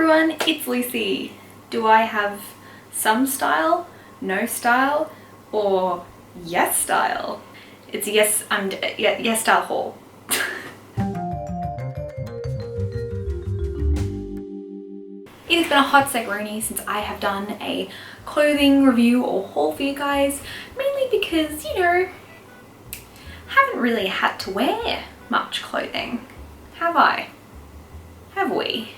everyone, it's Lucy. Do I have some style, no style, or yes style? It's a YesStyle haul. It has been a hot sec-roni since I have done a clothing review or haul for you guys, mainly because, you know, haven't really had to wear much clothing, have I? Have we?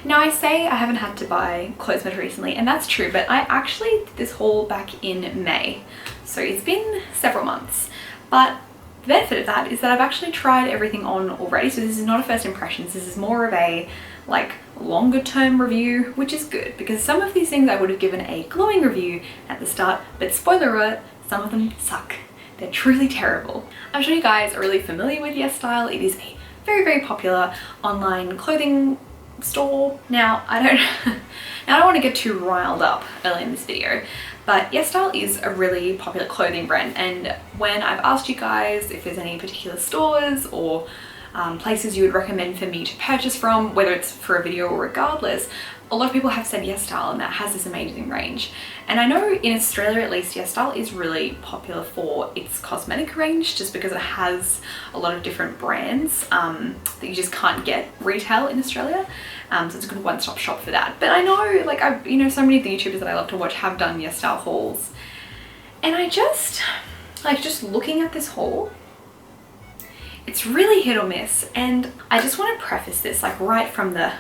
Now I say I haven't had to buy clothes much recently, and that's true, but I actually did this haul back in May, so it's been several months. But the benefit of that is that I've actually tried everything on already, so this is not a first impressions, this is more of a like longer term review, which is good because some of these things I would have given a glowing review at the start, but spoiler alert, some of them suck. They're truly terrible. I'm sure you guys are really familiar with YesStyle. It is a very, very popular online clothing store. Now I don't want to get too riled up early in this video, but YesStyle is a really popular clothing brand, and when I've asked you guys if there's any particular stores or places you would recommend for me to purchase from, whether it's for a video or regardless, a lot of people have said YesStyle, and that has this amazing range. And I know in Australia at least YesStyle is really popular for its cosmetic range, just because it has a lot of different brands that you just can't get retail in Australia. So it's a good one-stop shop for that. But I know, like, so many of the YouTubers that I love to watch have done YesStyle hauls, and I just looking at this haul, it's really hit or miss. And I just want to preface this like right from the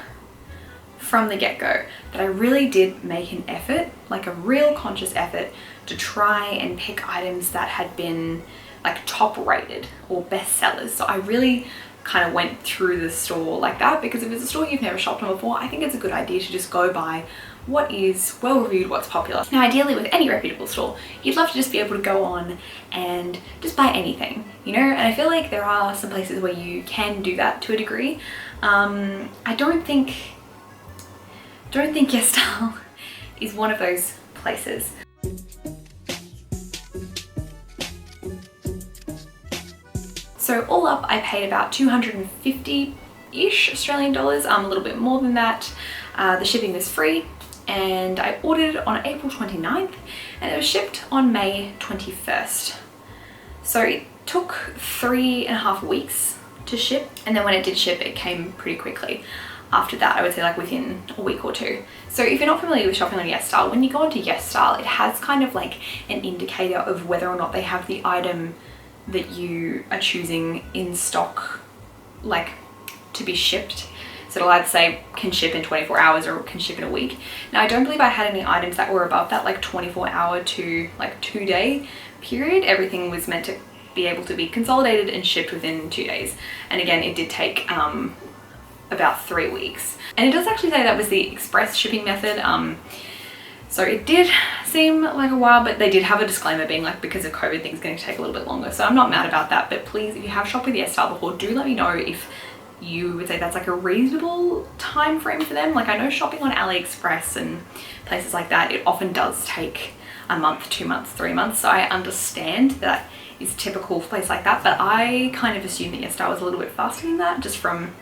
get-go that I really did make an effort, like a real conscious effort, to try and pick items that had been like top rated or best sellers. So I really kind of went through the store like that, because if it's a store you've never shopped on before, I think it's a good idea to just go by what is well reviewed, what's popular. Now ideally with any reputable store, you'd love to just be able to go on and just buy anything, you know, and I feel like there are some places where you can do that to a degree. I don't think YesStyle is one of those places. So all up, I paid about 250-ish Australian dollars, a little bit more than that. The shipping was free, and I ordered it on April 29th, and it was shipped on May 21st. So it took 3.5 weeks to ship, and then when it did ship, it came pretty quickly. After that, I would say like within a week or two. So if you're not familiar with shopping on YesStyle, when you go onto YesStyle, it has kind of like an indicator of whether or not they have the item that you are choosing in stock, like to be shipped. So it'll either say can ship in 24 hours or can ship in a week. Now I don't believe I had any items that were above that like 24-hour to like 2-day period. Everything was meant to be able to be consolidated and shipped within 2 days. And again, it did take about 3 weeks. And it does actually say that was the express shipping method. So it did seem like a while, but they did have a disclaimer being like, because of COVID, things are going to take a little bit longer. So I'm not mad about that, but please, if you have shopped with YesStyle before, do let me know if you would say that's like a reasonable time frame for them. Like I know shopping on AliExpress and places like that, it often does take a month, 2 months, 3 months. So I understand that is typical for a place like that, but I kind of assumed that YesStyle was a little bit faster than that, just from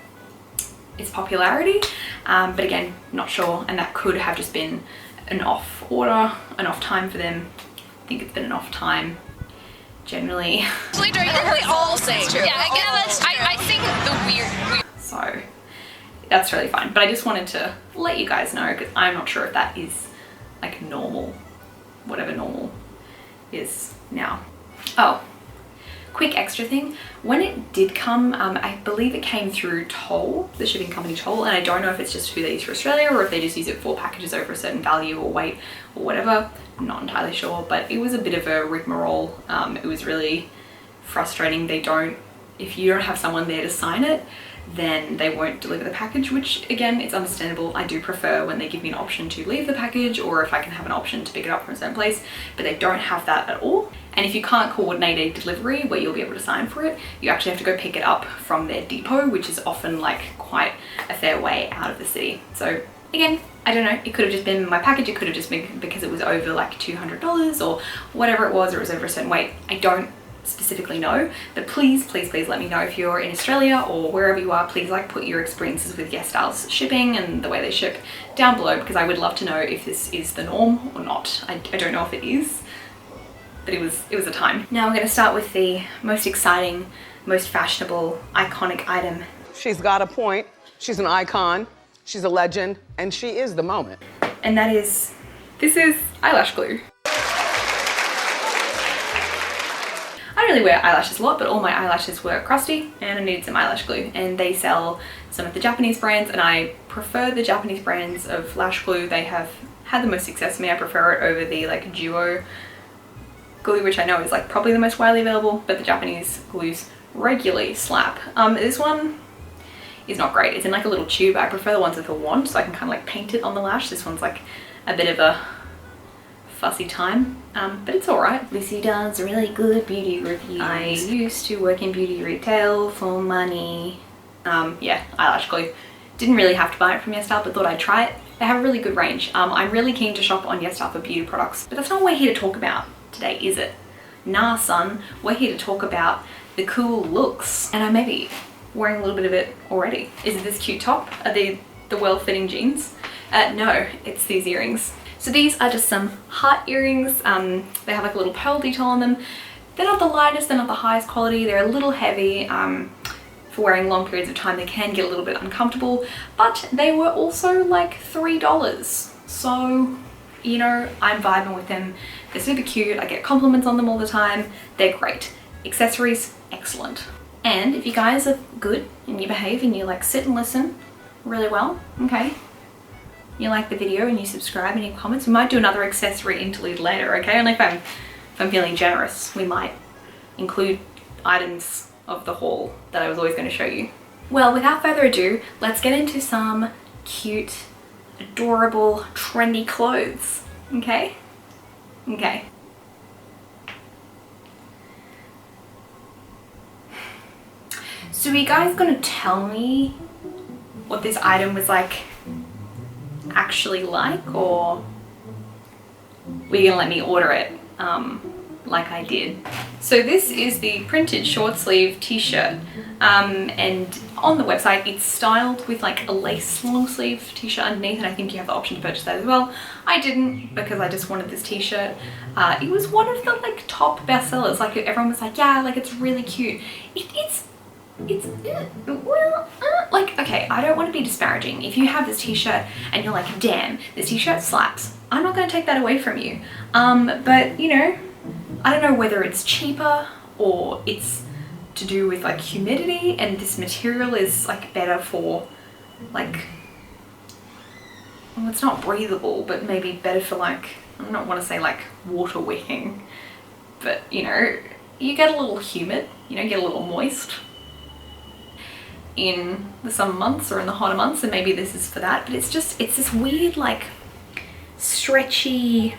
its popularity. But again, not sure, and that could have just been an off order, an off time for them. I think it's been an off time generally. I think we all say true. Yeah, I think the weird. So that's really fine. But I just wanted to let you guys know, because I'm not sure if that is like normal, whatever normal is now. Oh, quick extra thing. When it did come, I believe it came through Toll, the shipping company Toll, and I don't know if it's just who they use for Australia or if they just use it for packages over a certain value or weight or whatever. I'm not entirely sure, but it was a bit of a rigmarole. It was really frustrating. If you don't have someone there to sign it, then they won't deliver the package, which again, it's understandable. I do prefer when they give me an option to leave the package, or if I can have an option to pick it up from a certain place, but they don't have that at all. And if you can't coordinate a delivery where you'll be able to sign for it, you actually have to go pick it up from their depot, which is often like quite a fair way out of the city. So again, I don't know, it could have just been my package, it could have just been because it was over like $200 or whatever it was, or it was over a certain weight. I don't specifically know, but please let me know if you're in Australia or wherever you are. Please like put your experiences with YesStyle's shipping and the way they ship down below, because I would love to know if this is the norm or not. I don't know if it is, but it was a time. Now we're going to start with the most exciting, most fashionable, iconic item. She's got a point. She's an icon. She's a legend, and she is the moment. And that is, this is eyelash glue. I don't really wear eyelashes a lot, but all my eyelashes were crusty and I needed some eyelash glue, and they sell some of the Japanese brands, and I prefer the Japanese brands of lash glue. They have had the most success for me. I prefer it over the like duo glue, which I know is like probably the most widely available, but the Japanese glues regularly slap. This one is not great. It's in like a little tube. I prefer the ones with a wand so I can kind of like paint it on the lash. This one's like a bit of a fussy time, but it's alright. Lucy does really good beauty reviews. I used to work in beauty retail for money. Yeah, eyelash glue. Didn't really have to buy it from YesStyle, but thought I'd try it. They have a really good range. I'm really keen to shop on YesStyle for beauty products, but that's not what we're here to talk about today, is it? Nah, son. We're here to talk about the cool looks, and I may be wearing a little bit of it already. Is it this cute top? Are they the well-fitting jeans? No, it's these earrings. So these are just some heart earrings. They have like a little pearl detail on them. They're not the lightest, they're not the highest quality. They're a little heavy. For wearing long periods of time, they can get a little bit uncomfortable, but they were also like $3. So, you know, I'm vibing with them. They're super cute. I get compliments on them all the time. They're great. Accessories, excellent. And if you guys are good and you behave and you like sit and listen really well, okay, you like the video and you subscribe and you comments, we might do another accessory interlude later, okay? Only if I'm feeling generous, we might include items of the haul that I was always going to show you. Well, without further ado, let's get into some cute, adorable, trendy clothes, okay? Okay. So are you guys gonna tell me what this item was like actually like, or were you gonna let me order it like I did? So this is the printed short sleeve t-shirt, and on the website it's styled with like a lace long sleeve t-shirt underneath, and I think you have the option to purchase that as well. I didn't, because I just wanted this t-shirt. It was one of the like top bestsellers. Like everyone was like, yeah, like it's really cute. Well, like, okay, I don't want to be disparaging. If you have this t-shirt and you're like, damn, this t-shirt slaps, I'm not going to take that away from you. But you know, I don't know whether it's cheaper or it's to do with like humidity, and this material is like better for like, well, it's not breathable, but maybe better for like, I don't want to say like water wicking, but you know, you get a little humid, you know, get a little moist in the summer months or in the hotter months, and maybe this is for that. But it's this weird like stretchy,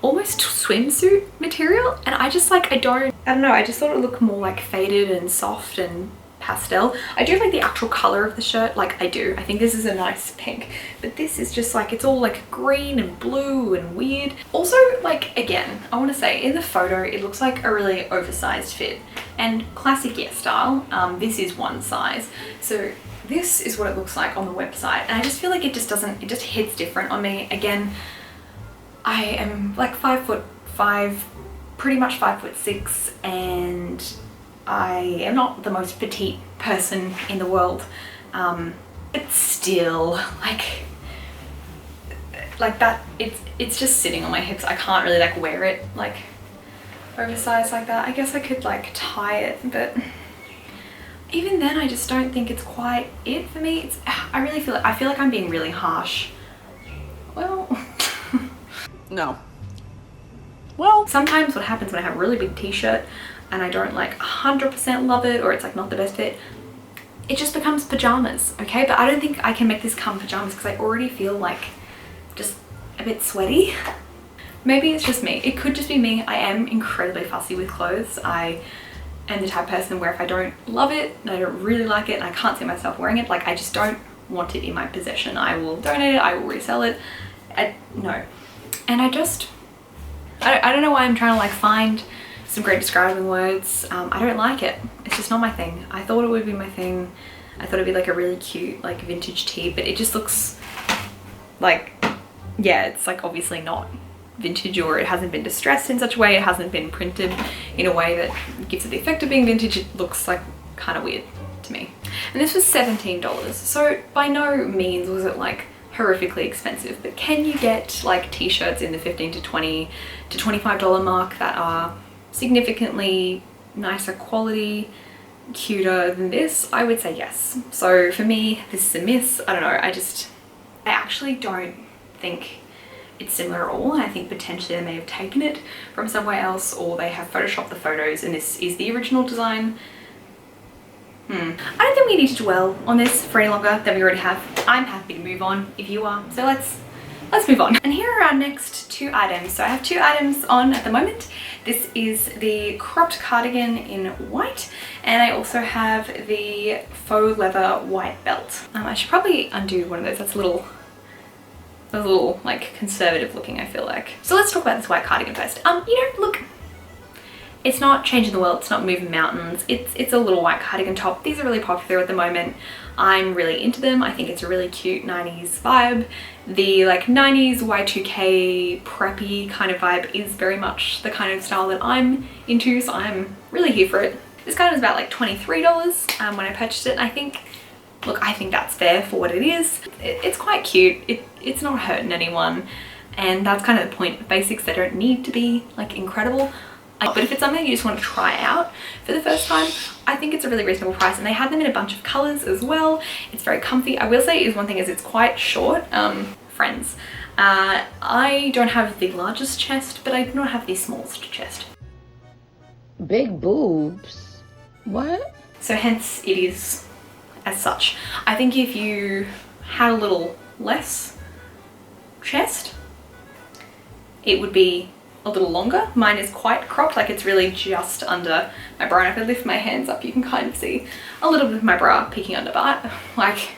almost swimsuit material, and I just like, I don't know, I just thought it would look more like faded and soft and pastel. I do like the actual color of the shirt, like I do. I think this is a nice pink, but this is just like, it's all like green and blue and weird. Also, like, again, I want to say in the photo it looks like a really oversized fit, and classic YesStyle, this is one size. So this is what it looks like on the website, and I just feel like it just hits different on me. Again, I am like 5'5", pretty much 5'6", and I am not the most petite person in the world, but still, like that, it's just sitting on my hips. I can't really like wear it like oversized like that. I guess I could like tie it, but even then I just don't think it's quite it for me. I feel like I'm being really harsh. Well, no. Well, sometimes what happens when I have a really big t-shirt and I don't like 100% love it, or it's like not the best fit, it just becomes pajamas, okay? But I don't think I can make this come pajamas because I already feel like just a bit sweaty. Maybe it's just me. It could just be me. I am incredibly fussy with clothes. I am the type of person where if I don't love it and I don't really like it and I can't see myself wearing it, like I just don't want it in my possession. I will donate it, I will resell it. No. And I don't know why I'm trying to like find some great describing words. I don't like it. It's just not my thing. I thought it would be my thing. I thought it'd be like a really cute like vintage tee, but it just looks like, yeah, it's like obviously not vintage, or it hasn't been distressed in such a way, it hasn't been printed in a way that gives it the effect of being vintage. It looks like kind of weird to me. And this was $17, so by no means was it like horrifically expensive, but can you get like t-shirts in the $15 to $20 to $25 mark that are significantly nicer quality, cuter than this? I would say yes. So for me, this is a miss. I don't know, I actually don't think it's similar at all. I think potentially they may have taken it from somewhere else, or they have photoshopped the photos and this is the original design. I don't think we need to dwell on this for any longer than we already have. I'm happy to move on if you are, so let's move on. And here are our next two items. So I have two items on at the moment. This is the cropped cardigan in white, and I also have the faux leather white belt. I should probably undo one of those. That's a little like conservative looking, I feel like. So let's talk about this white cardigan first. You know, look, it's not changing the world, it's not moving mountains. It's a little white cardigan top. These are really popular at the moment. I'm really into them. I think it's a really cute 90s vibe. The like 90s Y2K preppy kind of vibe is very much the kind of style that I'm into, so I'm really here for it. This kind was about like $23 when I purchased it. I think, look, I think that's fair for what it is. It's quite cute. It's not hurting anyone, and that's kind of the point of basics. They don't need to be like incredible. But if it's something you just want to try out for the first time, I think it's a really reasonable price, and they have them in a bunch of colors as well. It's very comfy. I will say is one thing is it's quite short. Friends, I don't have the largest chest, but I do not have the smallest chest. Big boobs? What? So hence it is as such. I think if you had a little less chest, it would be a little longer. Mine is quite cropped, like it's really just under my bra, and if I lift my hands up you can kind of see a little bit of my bra peeking under, but like,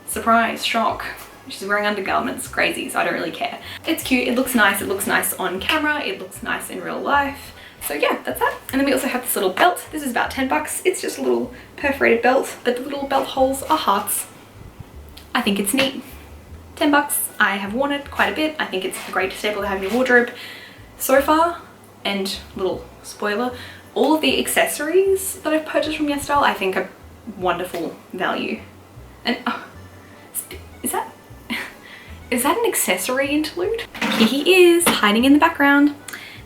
surprise, shock, she's wearing undergarments, crazy, so I don't really care. It's cute, it looks nice on camera, it looks nice in real life. So yeah, that's that. And then we also have this little belt. This is about 10 bucks. It's just a little perforated belt, but the little belt holes are hearts. I think it's neat. 10 bucks. I have worn it quite a bit. I think it's a great staple to have in your wardrobe so far. And little spoiler, all of the accessories that I've purchased from YesStyle I think are wonderful value. And is that an accessory interlude? Here he is, hiding in the background.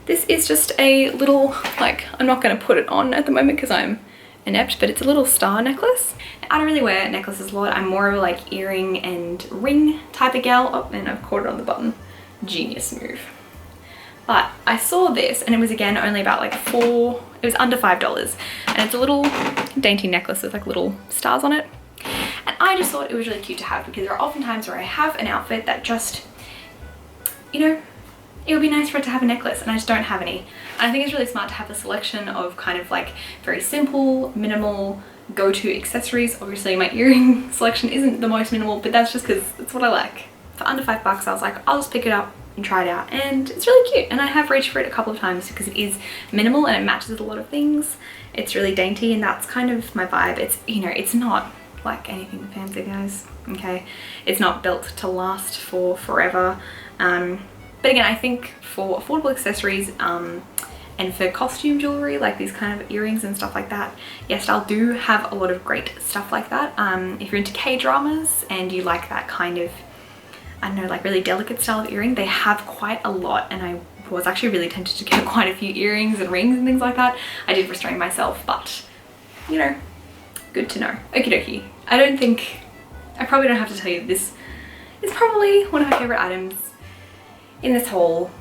This is just a little, like, I'm not going to put it on at the moment because I'm inept, but it's a little star necklace. I don't really wear necklaces a lot. I'm more of a like earring and ring type of gal. Oh, and I've caught it on the button. Genius move. But I saw this and it was again only about like it was under $5. And it's a little dainty necklace with like little stars on it. And I just thought it was really cute to have, because there are often times where I have an outfit that just, you know, it would be nice for it to have a necklace, and I just don't have any. And I think it's really smart to have a selection of kind of like very simple, minimal, go-to accessories. Obviously my earring selection isn't the most minimal, but that's just because it's what I like. For under $5 I was like, I'll just pick it up and try it out, and it's really cute. And I have reached for it a couple of times because it is minimal and it matches with a lot of things. It's really dainty, and that's kind of my vibe. It's, you know, it's not like anything fancy, guys, okay? It's not built to last for forever. But again, I think for affordable accessories and for costume jewelry, like these kind of earrings and stuff like that, YesStyle do have a lot of great stuff like that. If you're into K-dramas and you like that kind of, I don't know, like really delicate style of earring, they have quite a lot, and I was actually really tempted to get quite a few earrings and rings and things like that. I did restrain myself, but you know, good to know. Okie dokie. I probably don't have to tell you, this is probably one of my favorite items in this haul.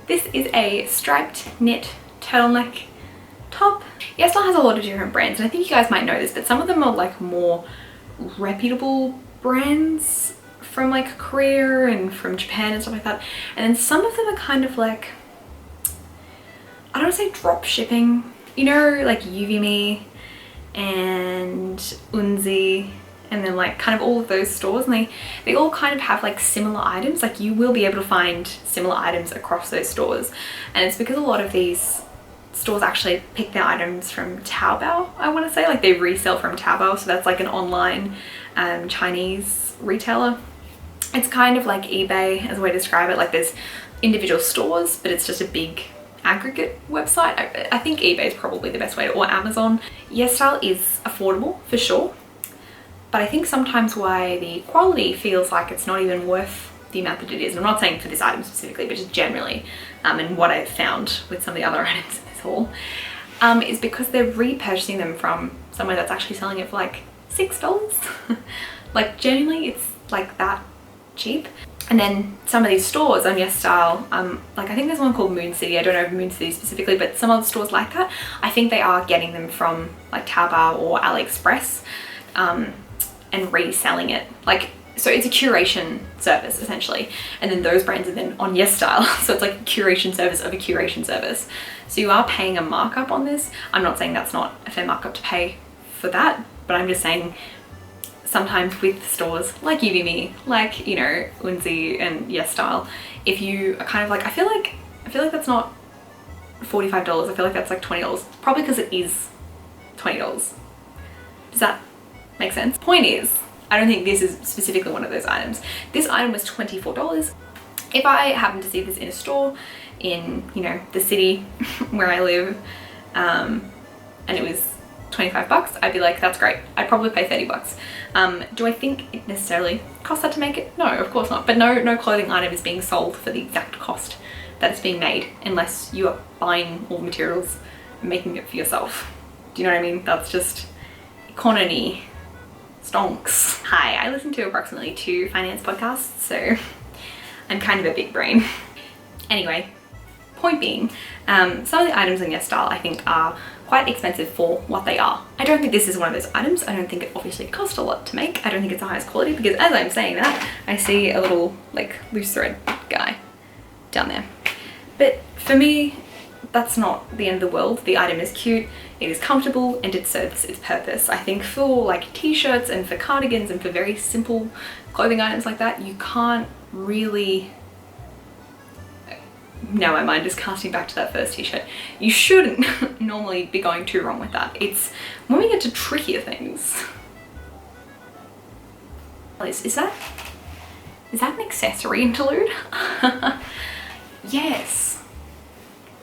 This is a striped knit turtleneck top. YesStyle has a lot of different brands, and I think you guys might know this, but some of them are like more reputable brands from like Korea and from Japan and stuff like that. And then some of them are kind of like, I don't want to say drop shipping, you know, like UVMe and Unzi, and then like kind of all of those stores, and they all kind of have like similar items. Like you will be able to find similar items across those stores, and it's because a lot of these stores actually pick their items from Taobao, I want to say, like they resell from Taobao, so that's like an online Chinese retailer. It's kind of like eBay as a way to describe it, like there's individual stores, but it's just a big aggregate website. I think eBay is probably the best way to, or Amazon. YesStyle is affordable for sure, but I think sometimes why the quality feels like it's not even worth the amount that it is. And I'm not saying for this item specifically, but just generally, and what I've found with some of the other items in this haul, is because they're repurchasing them from somewhere that's actually selling it for like $6. Like genuinely, it's like that cheap. And then some of these stores on YesStyle, like I think there's one called Moon City, I don't know Moon City specifically, but some other stores like that, I think they are getting them from like Taobao or AliExpress and reselling it. Like, so it's a curation service essentially, and then those brands are then on YesStyle. So it's like a curation service of a curation service. So you are paying a markup on this. I'm not saying that's not a fair markup to pay for that, but I'm just saying sometimes with stores like UVMe, like, you know, Lindsay and YesStyle, if you are kind of like, I feel like that's not $45. I feel like that's like $20, probably because it is $20. Does that make sense? Point is, I don't think this is specifically one of those items. This item was $24. If I happen to see this in a store in, you know, the city where I live, and it was 25 bucks, I'd be like, that's great. I'd probably pay 30 bucks. Do I think it necessarily costs that to make it? No, of course not. But no clothing item is being sold for the exact cost that it's being made unless you are buying all the materials and making it for yourself. Do you know what I mean? That's just economy. Stonks. Hi, I listen to approximately 2 finance podcasts, so I'm kind of a big brain. Anyway, point being, some of the items in YesStyle I think are quite expensive for what they are. I don't think this is one of those items. I don't think it obviously cost a lot to make. I don't think it's the highest quality, because as I'm saying that, I see a little like loose thread guy down there. But for me, that's not the end of the world. The item is cute, it is comfortable, and it serves its purpose. I think for like t-shirts and for cardigans and for very simple clothing items like that, you can't really, now my mind is casting back to that first t-shirt, you shouldn't normally be going too wrong with that. It's when we get to trickier things. Is that an accessory interlude? Yes,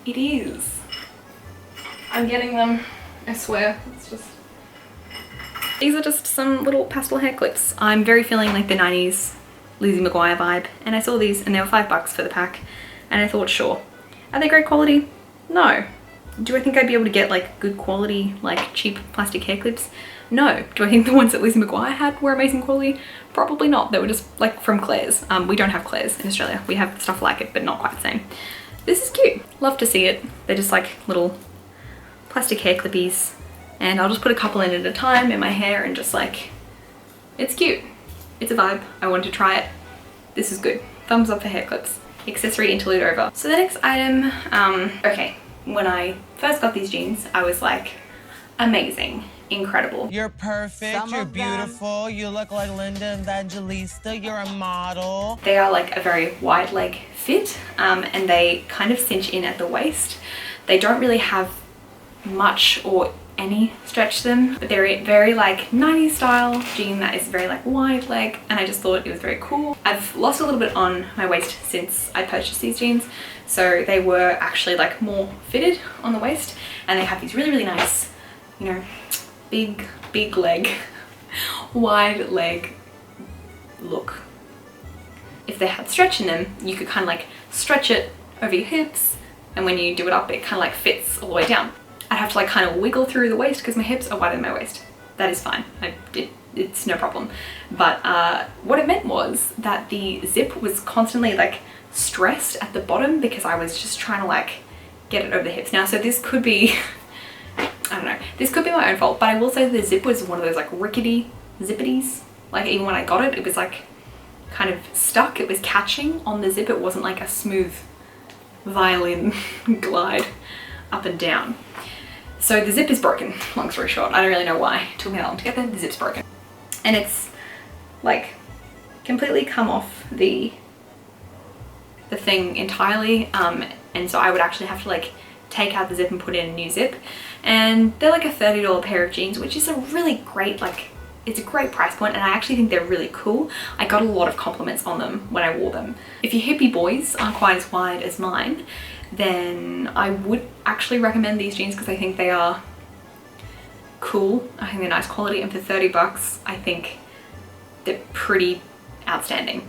it is. I'm getting them, I swear. It's just, these are just some little pastel hair clips. I'm very feeling like the 90s Lizzie McGuire vibe, and I saw these and they were $5 for the pack, and I thought, sure. Are they great quality? No. Do I think I'd be able to get like good quality, like cheap plastic hair clips? No. Do I think the ones that Lizzie McGuire had were amazing quality? Probably not. They were just like from Claire's. We don't have Claire's in Australia. We have stuff like it, but not quite the same. This is cute. Love to see it. They're just like little plastic hair clippies, and I'll just put a couple in at a time in my hair, and just like, it's cute. It's a vibe. I want to try it. This is good. Thumbs up for hair clips. Accessory interlude over. So the next item, okay, when I first got these jeans, I was like, amazing, incredible. You're perfect, you're beautiful, you look like Linda Evangelista, you're a model. They are like a very wide leg fit, and they kind of cinch in at the waist. They don't really have much or any stretch to them, but they're a very like 90s style jean that is very like wide leg, and I just thought it was very cool. I've lost a little bit on my waist since I purchased these jeans, so they were actually like more fitted on the waist, and they have these really nice, you know, big leg, wide leg look. If they had stretch in them, you could kind of like stretch it over your hips, and when you do it up, it kind of like fits all the way down. I'd have to like kind of wiggle through the waist because my hips are wider than my waist. That is fine. It's no problem. But what it meant was that the zip was constantly like stressed at the bottom because I was just trying to like get it over the hips. Now, so this could be, I don't know, this could be my own fault, but I will say the zip was one of those like rickety zippities. Like even when I got it, it was like kind of stuck. It was catching on the zip. It wasn't like a smooth violin glide up and down. So the zip is broken, long story short. I don't really know why. It took me that long to get there. The zip's broken. And it's like completely come off the thing entirely. And so I would actually have to like take out the zip and put in a new zip, and they're like a $30 pair of jeans, which is a really great, like, it's a great price point, and I actually think they're really cool. I got a lot of compliments on them when I wore them. If your hippie boys aren't quite as wide as mine, then I would actually recommend these jeans because I think they are cool. I think they're nice quality, and for 30 bucks, I think they're pretty outstanding.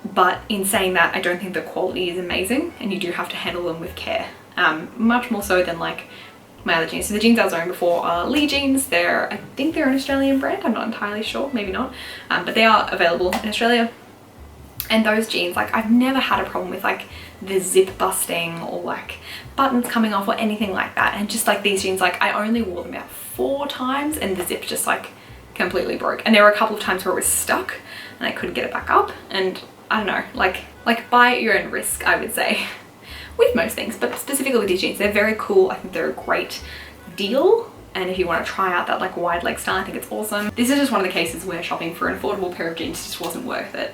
But in saying that, I don't think the quality is amazing, and you do have to handle them with care. Much more so than like my other jeans. So the jeans I was wearing before are Lee jeans. I think they're an Australian brand. I'm not entirely sure, maybe not. But they are available in Australia. And those jeans, like, I've never had a problem with like the zip busting or like buttons coming off or anything like that. And just like these jeans, like I only wore them about 4 times and the zip just like completely broke. And there were a couple of times where it was stuck and I couldn't get it back up. And I don't know, like buy at your own risk, I would say, with most things, but specifically with these jeans. They're very cool. I think they're a great deal. And if you want to try out that like wide leg style, I think it's awesome. This is just one of the cases where shopping for an affordable pair of jeans just wasn't worth it.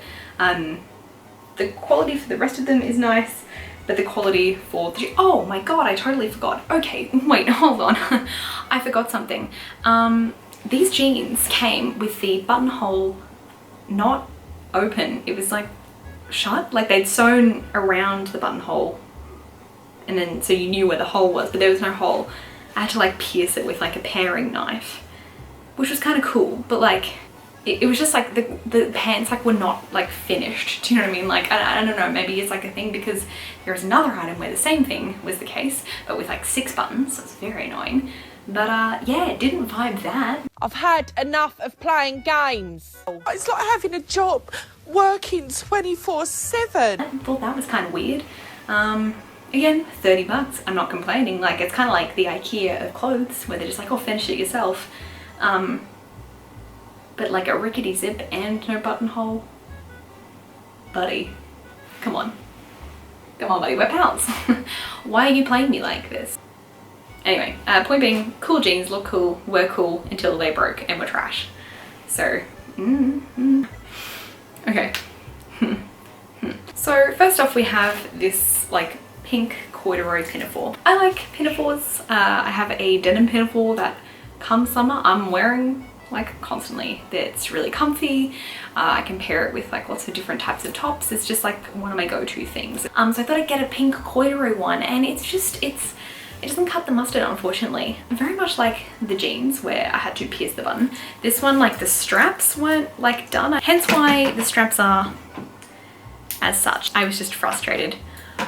The quality for the rest of them is nice, but the quality for the, oh my god, I totally forgot. Okay, wait, hold on. I forgot something. These jeans came with the buttonhole not open. It was like shut, like they'd sewn around the buttonhole, and then so you knew where the hole was, but there was no hole. I had to like pierce it with like a paring knife, which was kind of cool, but like it was just like the pants like were not like finished. Do you know what I mean? Like I don't know, maybe it's like a thing because there was another item where the same thing was the case, but with like 6 buttons, so it's very annoying. But yeah, it didn't vibe that. I've had enough of playing games. It's like having a job working 24/7. I thought that was kind of weird. Again, 30 bucks, I'm not complaining. Like, it's kind of like the IKEA of clothes where they're just like, oh, finish it yourself. But like a rickety zip and no buttonhole, buddy, come on. Come on, buddy, we're pals. Why are you playing me like this? Anyway, point being, cool jeans, look cool, were cool until they broke and were trash. So, okay. So first off, we have this like pink corduroy pinafore. I like pinafores. I have a denim pinafore that come summer I'm wearing like constantly. It's really comfy. I can pair it with like lots of different types of tops. It's just like one of my go-to things. So I thought I'd get a pink corduroy one, and it doesn't cut the mustard, unfortunately. Very much like the jeans where I had to pierce the button. This one, like the straps weren't like done, hence why the straps are as such. I was just frustrated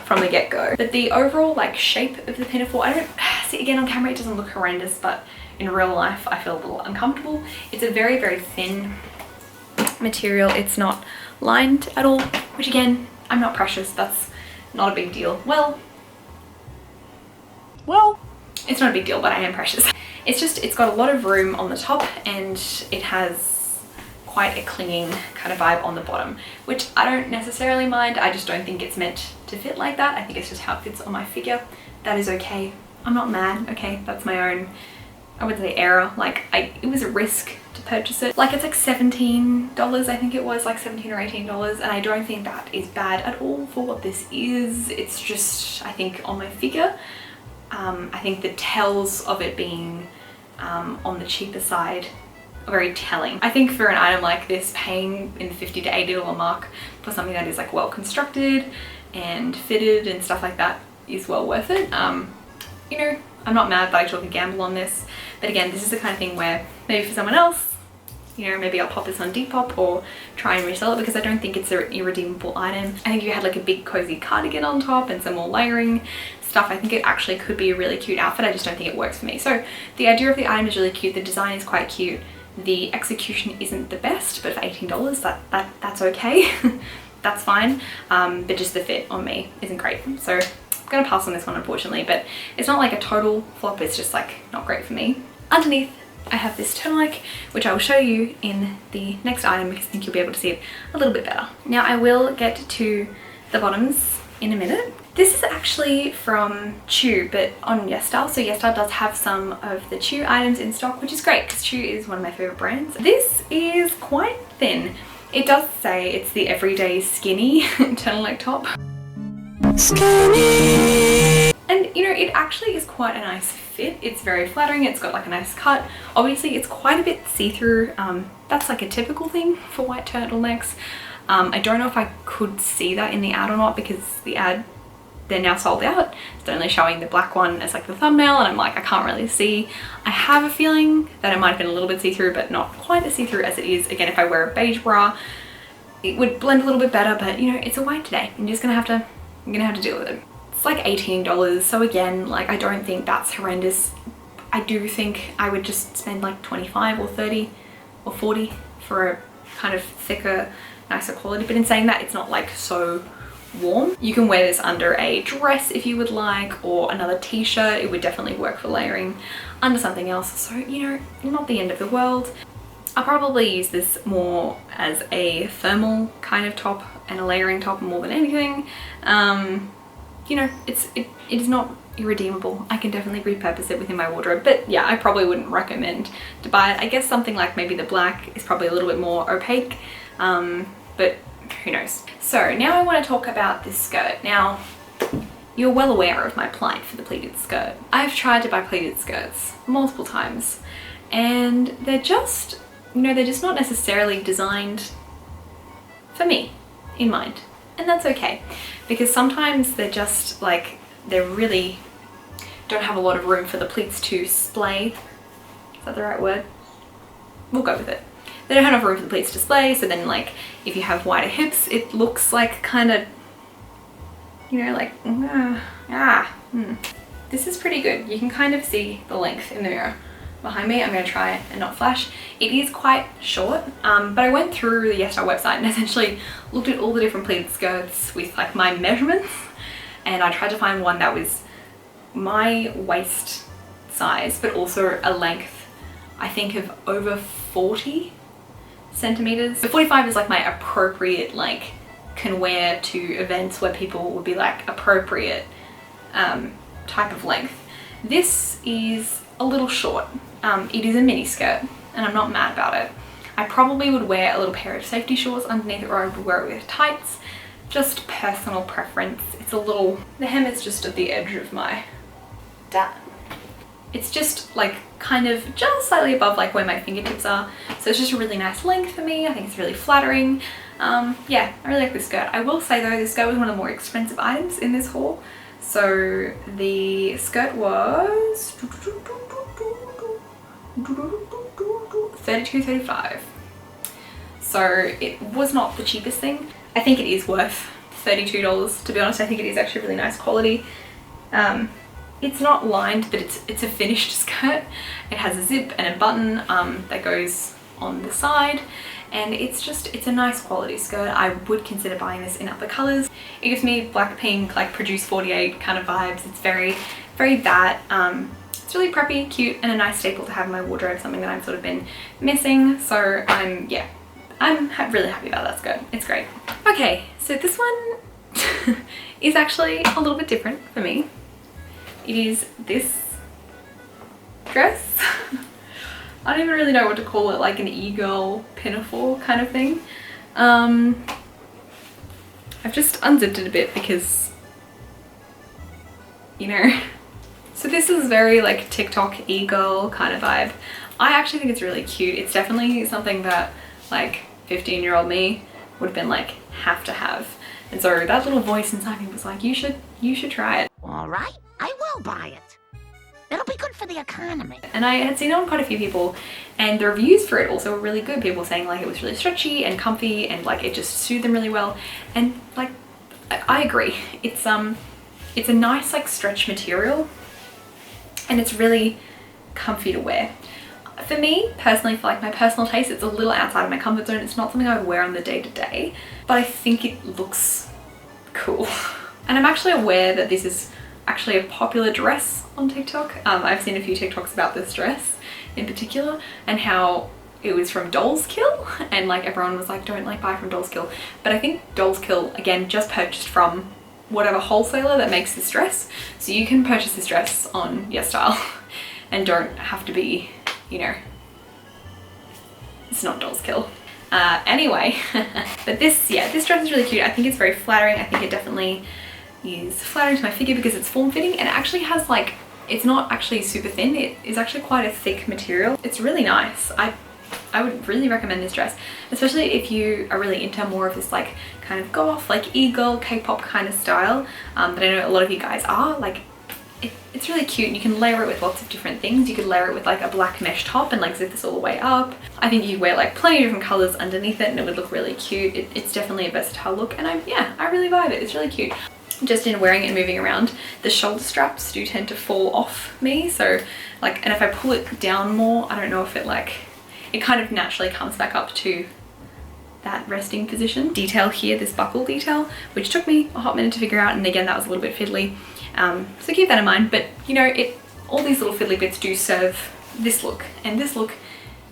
from the get-go. But the overall like shape of the pinafore, I don't see, again on camera it doesn't look horrendous, but in real life I feel a little uncomfortable. It's a very, very thin material. It's not lined at all, which again, I'm not precious. That's not a big deal. Well, it's not a big deal, but I am precious. It's just, it's got a lot of room on the top and it has quite a clinging kind of vibe on the bottom, which I don't necessarily mind. I just don't think it's meant to fit like that. I think it's just how it fits on my figure. That is okay. I'm not mad, okay? That's my own, I would say, error. Like, it was a risk to purchase it. Like, it's like $17, I think it was, like $17 or $18, and I don't think that is bad at all for what this is. It's just, I think, on my figure. I think the tells of it being on the cheaper side are very telling. I think for an item like this, paying in the $50 to $80 mark for something that is like well constructed and fitted and stuff like that is well worth it. You know, I'm not mad that I took a gamble on this, but again, this is the kind of thing where maybe for someone else, you know, maybe I'll pop this on Depop or try and resell it, because I don't think it's an irredeemable item. I think if you had like a big cozy cardigan on top and some more layering stuff, I think it actually could be a really cute outfit. I just don't think it works for me. So the idea of the item is really cute. The design is quite cute. The execution isn't the best, but for $18, that's okay. That's fine. But just the fit on me isn't great. So I'm gonna pass on this one, unfortunately, but it's not like a total flop. It's just like not great for me. Underneath, I have this turtleneck, which I will show you in the next item because I think you'll be able to see it a little bit better. Now I will get to the bottoms in a minute. This is actually from Chew, but on YesStyle. So YesStyle does have some of the Chew items in stock, which is great because Chew is one of my favorite brands. This is quite thin. It does say it's the everyday skinny turtleneck top. Skinny. And you know, it actually is quite a nice fit. It's very flattering. It's got like a nice cut. Obviously it's quite a bit see-through. That's like a typical thing for white turtlenecks. I don't know if I could see that in the ad or not, because the ad, they're now sold out. It's only showing the black one as like the thumbnail, and I'm like, I can't really see. I have a feeling that it might have been a little bit see-through, but not quite as see-through as it is. Again, if I wear a beige bra, it would blend a little bit better, but you know, it's a white today. I'm gonna have to deal with it. It's like $18, so again, like, I don't think that's horrendous. I do think I would just spend like 25 or 30 or 40 for a kind of thicker, nicer quality. But in saying that, it's not like so warm. You can wear this under a dress if you would like, or another t-shirt. It would definitely work for layering under something else. So, you know, not the end of the world. I'll probably use this more as a thermal kind of top and a layering top more than anything. You know, it is not irredeemable. I can definitely repurpose it within my wardrobe, but yeah, I probably wouldn't recommend to buy it. I guess something like maybe the black is probably a little bit more opaque, but who knows. So now I want to talk about this skirt. Now, you're well aware of my plight for the pleated skirt. I've tried to buy pleated skirts multiple times, and they're just, you know, they're just not necessarily designed for me in mind. And that's okay, because sometimes they're just like, they really don't have a lot of room for the pleats to splay. Is that the right word? We'll go with it. They don't have enough room for the pleats to splay, so then like if you have wider hips, it looks like kind of, you know, like This is pretty good. You can kind of see the length in the mirror behind me. I'm going to try and not flash. It is quite short, but I went through the YesStyle website and essentially looked at all the different pleated skirts with like my measurements, and I tried to find one that was my waist size, but also a length, I think, of over 40 centimeters. So 45 is like my appropriate, like, can wear to events where people would be like appropriate type of length. This is a little short. It is a mini skirt, and I'm not mad about it. I probably would wear a little pair of safety shorts underneath it, or I would wear it with tights. Just personal preference. It's a little, the hem is just at the edge of my dad. It's just like kind of just slightly above like where my fingertips are. So it's just a really nice length for me. I think it's really flattering. Yeah, I really like this skirt. I will say though, this skirt was one of the more expensive items in this haul. So the skirt was $32.35. So it was not the cheapest thing. I think it is worth $32. To be honest, I think it is actually really nice quality. It's not lined, but it's a finished skirt. It has a zip and a button that goes on the side, and it's a nice quality skirt. I would consider buying this in other colors. It gives me blackpink, like Produce 48 kind of vibes. It's very, very that. It's really preppy, cute, and a nice staple to have in my wardrobe, something that I've sort of been missing. So I'm really happy about that skirt. It's great. Okay, so this one is actually a little bit different for me. It is this dress. I don't even really know what to call it, like an e-girl pinafore kind of thing. I've just unzipped it a bit because, you know. So this is very like TikTok e-girl kind of vibe. I actually think it's really cute. It's definitely something that like 15-year-old me would have been like, have to have. And so that little voice inside me was like, you should try it. All right, I will buy it. It'll be good for the economy. And I had seen it on quite a few people, and the reviews for it also were really good. People saying like it was really stretchy and comfy, and like it just suited them really well. And like, I agree. It's a nice like stretch material, and it's really comfy to wear. For me personally, for like my personal taste, it's a little outside of my comfort zone. It's not something I would wear on the day-to-day, but I think it looks cool. And I'm actually aware that this is actually a popular dress on TikTok. I've seen a few TikToks about this dress in particular, and how it was from Doll's Kill, and like everyone was like, don't like buy from Doll's Kill. But I think Doll's Kill, again, just purchased from whatever wholesaler that makes this dress. So you can purchase this dress on YesStyle and don't have to be, you know, it's not Doll's Kill. Anyway, but this dress is really cute. I think it's very flattering. I think it definitely is flattering to my figure because it's form-fitting, and it actually has like, it's not actually super thin, it is actually quite a thick material. It's really nice. I would really recommend this dress, especially if you are really into more of this like kind of goth, like e-girl, K-pop kind of style, that I know a lot of you guys are. Like, it's really cute, and you can layer it with lots of different things. You could layer it with like a black mesh top and like zip this all the way up. I think you could wear like plenty of different colors underneath it and it would look really cute. It's definitely a versatile look, and I really vibe it. It's really cute. Just in wearing it and moving around, the shoulder straps do tend to fall off me, so like, and if I pull it down more, I don't know if it like, it kind of naturally comes back up to that resting position. Detail here, this buckle detail, which took me a hot minute to figure out, and again that was a little bit fiddly, so keep that in mind. But you know, all these little fiddly bits do serve this look, and this look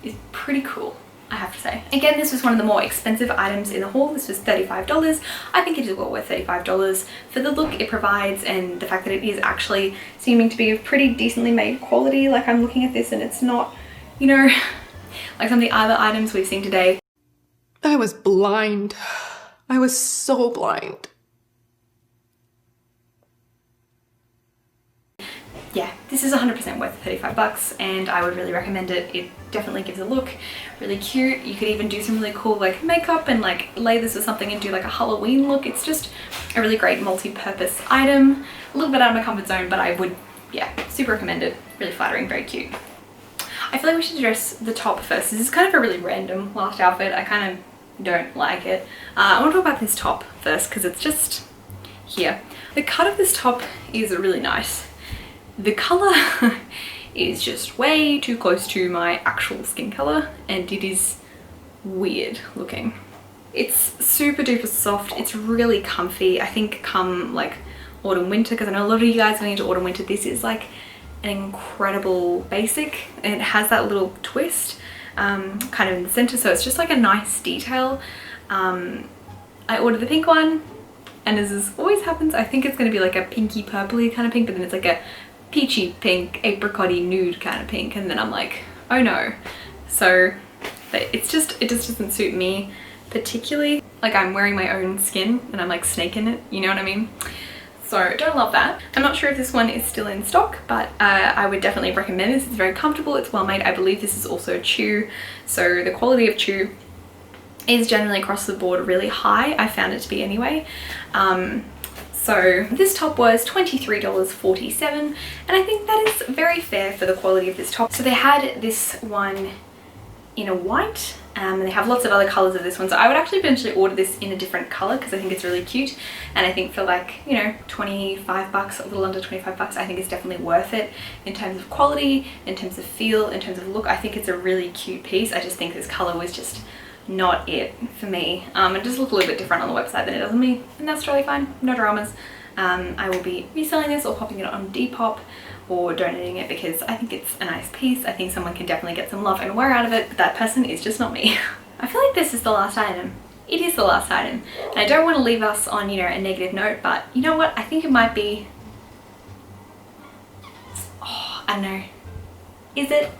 is pretty cool, I have to say. Again, this was one of the more expensive items in the haul. This was $35. I think it is well worth $35 for the look it provides, and the fact that it is actually seeming to be of pretty decently made quality. Like, I'm looking at this and it's not, you know, like some of the other items we've seen today. I was blind. I was so blind. Yeah, this is 100% worth 35 bucks, and I would really recommend it. It definitely gives a look really cute. You could even do some really cool like makeup and like lay this with something and do like a Halloween look. It's just a really great multi-purpose item. A little bit out of my comfort zone, but I would, yeah, super recommend it. Really flattering, very cute. I feel like we should address the top first. This is kind of a really random last outfit. I kind of don't like it. I want to talk about this top first because it's just here. The cut of this top is really nice. The color is just way too close to my actual skin color, and it is weird looking. It's super duper soft. It's really comfy. I think come like autumn winter, because I know a lot of you guys going into autumn winter, this is like an incredible basic, and it has that little twist kind of in the center, so it's just like a nice detail. I ordered the pink one, and as this always happens, I think it's going to be like a pinky purpley kind of pink, but then it's like a peachy pink, apricot-y nude kind of pink, and then I'm like, oh no. So it just doesn't suit me particularly. Like, I'm wearing my own skin and I'm like snaking it, you know what I mean? So don't love that. I'm not sure if this one is still in stock, but I would definitely recommend this. It's very comfortable, it's well made. I believe this is also chew, so the quality of chew is generally across the board really high. I found it to be anyway. So this top was $23.47, and I think that is very fair for the quality of this top. So they had this one in a white, and they have lots of other colors of this one, so I would actually eventually order this in a different color because I think it's really cute, and I think for like, you know, 25 bucks, a little under 25 bucks, I think it's definitely worth it in terms of quality, in terms of feel, in terms of look. I think it's a really cute piece. I just think this color was just not it for me. It does look a little bit different on the website than it does on me, and that's totally fine, no dramas. I will be reselling this or popping it on Depop or donating it because I think it's a nice piece. I think someone can definitely get some love and wear out of it, but that person is just not me. I feel like this is the last item. It is the last item, and I don't want to leave us on, you know, a negative note, but you know what, I think it might be, oh, I don't know, is it?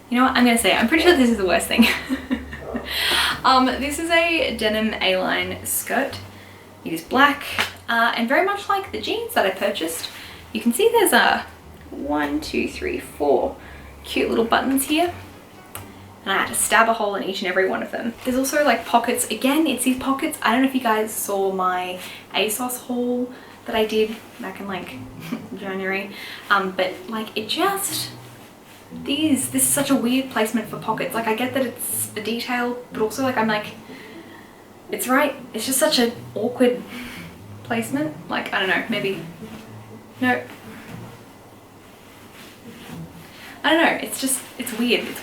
You know what, I'm gonna say it. I'm pretty sure this is the worst thing. This is a denim A-line skirt. It is black, and very much like the jeans that I purchased. You can see there's a 1, 2, 3, 4 cute little buttons here, and I had to stab a hole in each and every one of them. There's also like pockets. Again, it's these pockets. I don't know if you guys saw my ASOS haul that I did back in like January, but like it just, this is such a weird placement for pockets. Like, I get that it's a detail, but also like I'm like, it's right, it's just such an awkward placement. Like, I don't know, maybe, no, I don't know, it's just, it's weird. It's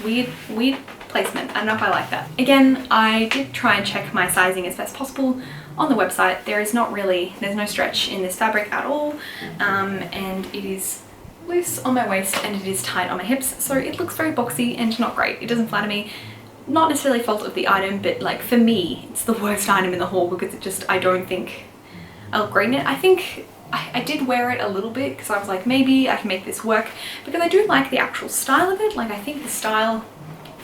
weird placement. I don't know if I like that. Again, I did try and check my sizing as best possible on the website. There is not really, there's no stretch in this fabric at all, and it is loose on my waist and it is tight on my hips, so it looks very boxy and not great. It doesn't flatter me. Not necessarily fault of the item, but like for me, it's the worst item in the haul because it just, I don't think I look great in it. I think I did wear it a little bit because I was like, maybe I can make this work, because I do like the actual style of it. Like, I think the style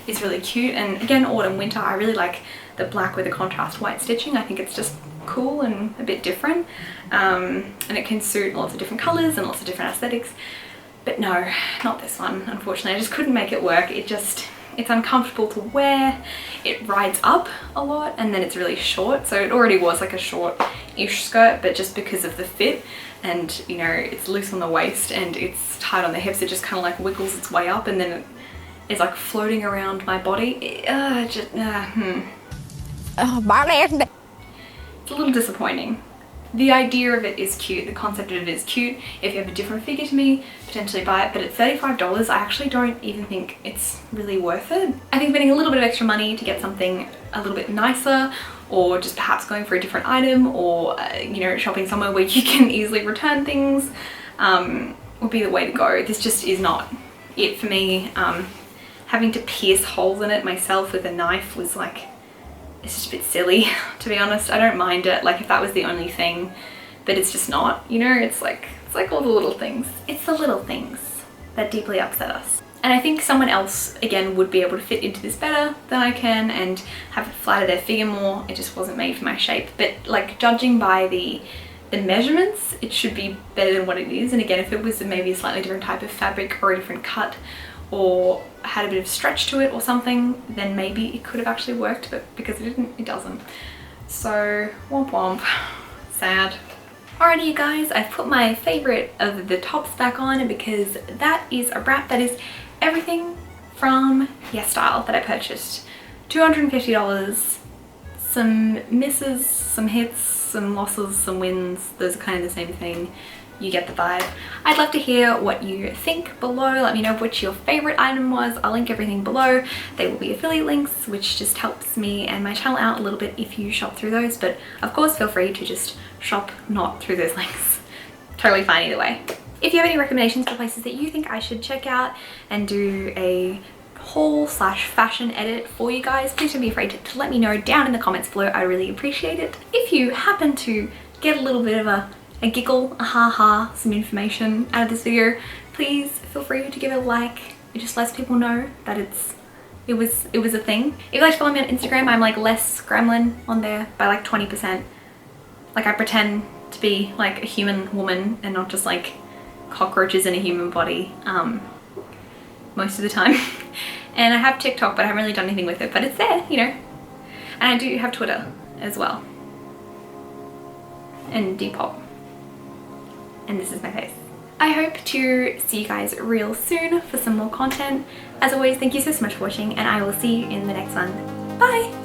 is really cute, and again, autumn winter, I really like the black with the contrast white stitching. I think it's just cool and a bit different, and it can suit lots of different colors and lots of different aesthetics. But no, not this one, unfortunately. I just couldn't make it work. It's uncomfortable to wear, it rides up a lot, and then it's really short. So it already was like a short-ish skirt, but just because of the fit and, you know, it's loose on the waist and it's tight on the hips, it just kind of like wiggles its way up and then it's like floating around my body. Oh, my leg. It's a little disappointing. The idea of it is cute, the concept of it is cute. If you have a different figure to me, potentially buy it, but at $35, I actually don't even think it's really worth it. I think spending a little bit of extra money to get something a little bit nicer, or just perhaps going for a different item, or you know, shopping somewhere where you can easily return things, would be the way to go. This just is not it for me. Having to pierce holes in it myself with a knife was like, it's just a bit silly, to be honest. I don't mind it, like if that was the only thing, but it's just not, you know. It's like all the little things. It's the little things that deeply upset us. And I think someone else, again, would be able to fit into this better than I can and have it flatter their figure more. It just wasn't made for my shape. But like, judging by the measurements, it should be better than what it is. And again, if it was maybe a slightly different type of fabric or a different cut, or had a bit of stretch to it or something, then maybe it could have actually worked, but because it didn't, it doesn't. So womp womp, sad. Alrighty you guys, I've put my favorite of the tops back on because that is a wrap. That is everything from YesStyle that I purchased. $250, some misses, some hits, some losses, some wins. Those are kind of the same thing. You get the vibe. I'd love to hear what you think below. Let me know which your favorite item was. I'll link everything below. They will be affiliate links, which just helps me and my channel out a little bit if you shop through those. But of course, feel free to just shop not through those links. Totally fine either way. If you have any recommendations for places that you think I should check out and do a haul / fashion edit for you guys, please don't be afraid to let me know down in the comments below. I really appreciate it. If you happen to get a little bit of a giggle, a ha-ha, some information out of this video, please feel free to give it a like. It just lets people know that it was a thing. If you'd like to follow me on Instagram, I'm like less gremlin on there by like 20%. Like, I pretend to be like a human woman and not just like cockroaches in a human body most of the time. And I have TikTok, but I haven't really done anything with it, but it's there, you know. And I do have Twitter as well, and Depop. And this is my face. I hope to see you guys real soon for some more content. As always, thank you so much for watching, and I will see you in the next one. Bye!